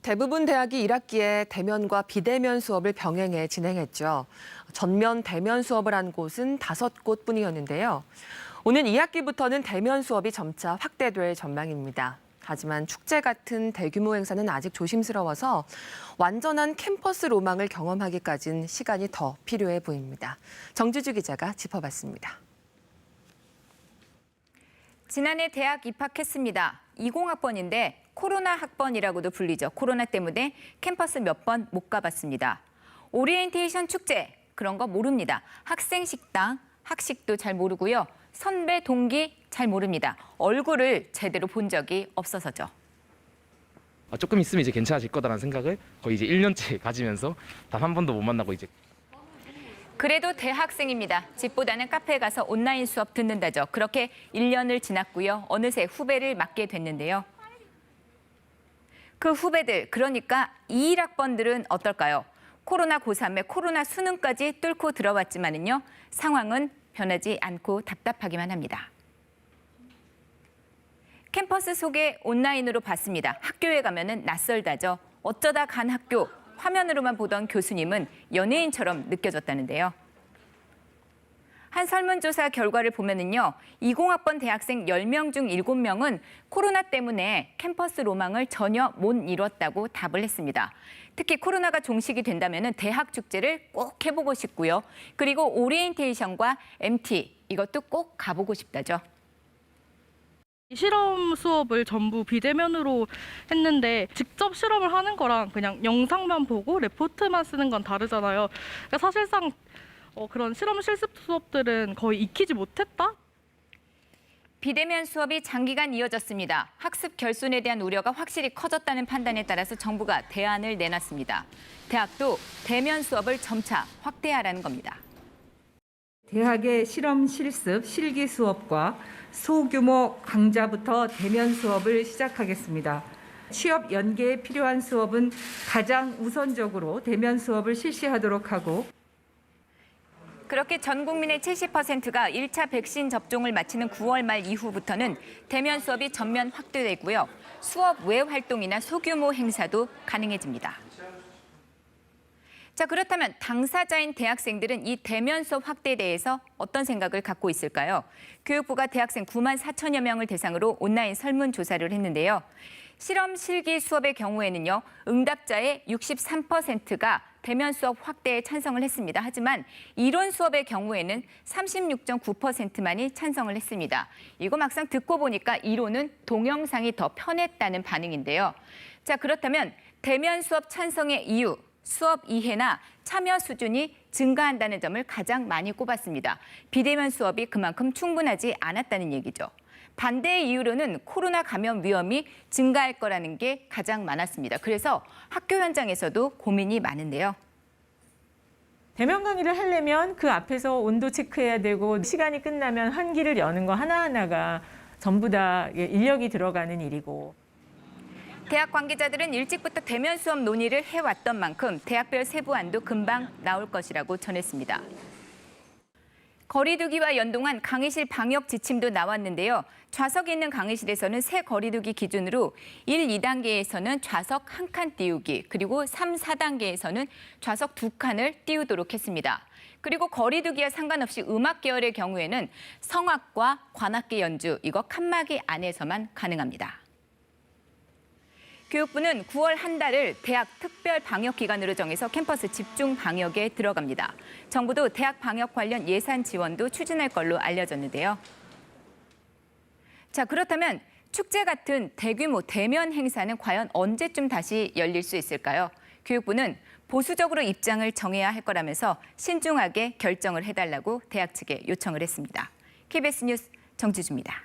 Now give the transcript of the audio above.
대부분 대학이 1학기에 대면과 비대면 수업을 병행해 진행했죠. 전면 대면 수업을 한 곳은 5곳뿐이었는데요. 오는 2학기부터는 대면 수업이 점차 확대될 전망입니다. 하지만 축제 같은 대규모 행사는 아직 조심스러워서 완전한 캠퍼스 로망을 경험하기까지는 시간이 더 필요해 보입니다. 정주주 기자가 짚어봤습니다. 지난해 대학 입학했습니다. 20학번인데 코로나 학번이라고도 불리죠. 코로나 때문에 캠퍼스 몇 번 못 가봤습니다. 오리엔테이션 축제, 그런 거 모릅니다. 학생 식당, 학식도 잘 모르고요. 선배, 동기 잘 모릅니다. 얼굴을 제대로 본 적이 없어서죠. 조금 있으면 이제 괜찮아질 거다라는 생각을 거의 이제 1년째 가지면서 단 한 번도 못 만나고 이제. 그래도 대학생입니다. 집보다는 카페에 가서 온라인 수업 듣는다죠. 그렇게 1년을 지났고요. 어느새 후배를 맡게 됐는데요. 그 후배들, 그러니까 21학번들은 어떨까요? 코로나 고3에 코로나 수능까지 뚫고 들어왔지만은요. 상황은 변하지 않고 답답하기만 합니다. 캠퍼스 소개 온라인으로 봤습니다. 학교에 가면은 낯설다죠. 어쩌다 간 학교, 화면으로만 보던 교수님은 연예인처럼 느껴졌다는데요. 한 설문조사 결과를 보면은요, 20학번 대학생 10명 중 7명은 코로나 때문에 캠퍼스 로망을 전혀 못 이뤘다고 답을 했습니다. 특히 코로나가 종식이 된다면은 대학 축제를 꼭 해보고 싶고요. 그리고 오리엔테이션과 MT, 이것도 꼭 가보고 싶다죠. 실험 수업을 전부 비대면으로 했는데 직접 실험을 하는 거랑 그냥 영상만 보고 레포트만 쓰는 건 다르잖아요. 그러니까 사실상 그런 실험 실습 수업들은 거의 익히지 못했다? 비대면 수업이 장기간 이어졌습니다. 학습 결손에 대한 우려가 확실히 커졌다는 판단에 따라서 정부가 대안을 내놨습니다. 대학도 대면 수업을 점차 확대하라는 겁니다. 대학의 실험 실습 실기 수업과 소규모 강좌부터 대면 수업을 시작하겠습니다. 취업 연계에 필요한 수업은 가장 우선적으로 대면 수업을 실시하도록 하고 그렇게 전 국민의 70%가 1차 백신 접종을 마치는 9월 말 이후부터는 대면 수업이 전면 확대되고요. 수업 외 활동이나 소규모 행사도 가능해집니다. 자, 그렇다면 당사자인 대학생들은 이 대면 수업 확대에 대해서 어떤 생각을 갖고 있을까요? 교육부가 대학생 9만 4천여 명을 대상으로 온라인 설문조사를 했는데요. 실험 실기 수업의 경우에는요, 응답자의 63%가 대면 수업 확대에 찬성을 했습니다. 하지만 이론 수업의 경우에는 36.9%만이 찬성을 했습니다. 이거 막상 듣고 보니까 이론은 동영상이 더 편했다는 반응인데요. 자, 그렇다면 대면 수업 찬성의 이유, 수업 이해나 참여 수준이 증가한다는 점을 가장 많이 꼽았습니다. 비대면 수업이 그만큼 충분하지 않았다는 얘기죠. 반대의 이유로는 코로나 감염 위험이 증가할 거라는 게 가장 많았습니다. 그래서 학교 현장에서도 고민이 많은데요. 대면 강의를 하려면 그 앞에서 온도 체크해야 되고 시간이 끝나면 환기를 여는 거 하나하나가 전부 다 인력이 들어가는 일이고. 대학 관계자들은 일찍부터 대면 수업 논의를 해왔던 만큼 대학별 세부안도 금방 나올 것이라고 전했습니다. 거리두기와 연동한 강의실 방역 지침도 나왔는데요. 좌석에 있는 강의실에서는 새 거리두기 기준으로 1, 2단계에서는 좌석 1칸 띄우기, 그리고 3, 4단계에서는 좌석 2칸을 띄우도록 했습니다. 그리고 거리두기와 상관없이 음악 계열의 경우에는 성악과 관악기 연주, 이거 칸막이 안에서만 가능합니다. 교육부는 9월 한 달을 대학 특별 방역 기간으로 정해서 캠퍼스 집중 방역에 들어갑니다. 정부도 대학 방역 관련 예산 지원도 추진할 걸로 알려졌는데요. 자, 그렇다면 축제 같은 대규모 대면 행사는 과연 언제쯤 다시 열릴 수 있을까요? 교육부는 보수적으로 입장을 정해야 할 거라면서 신중하게 결정을 해달라고 대학 측에 요청을 했습니다. KBS 뉴스 정주주입니다.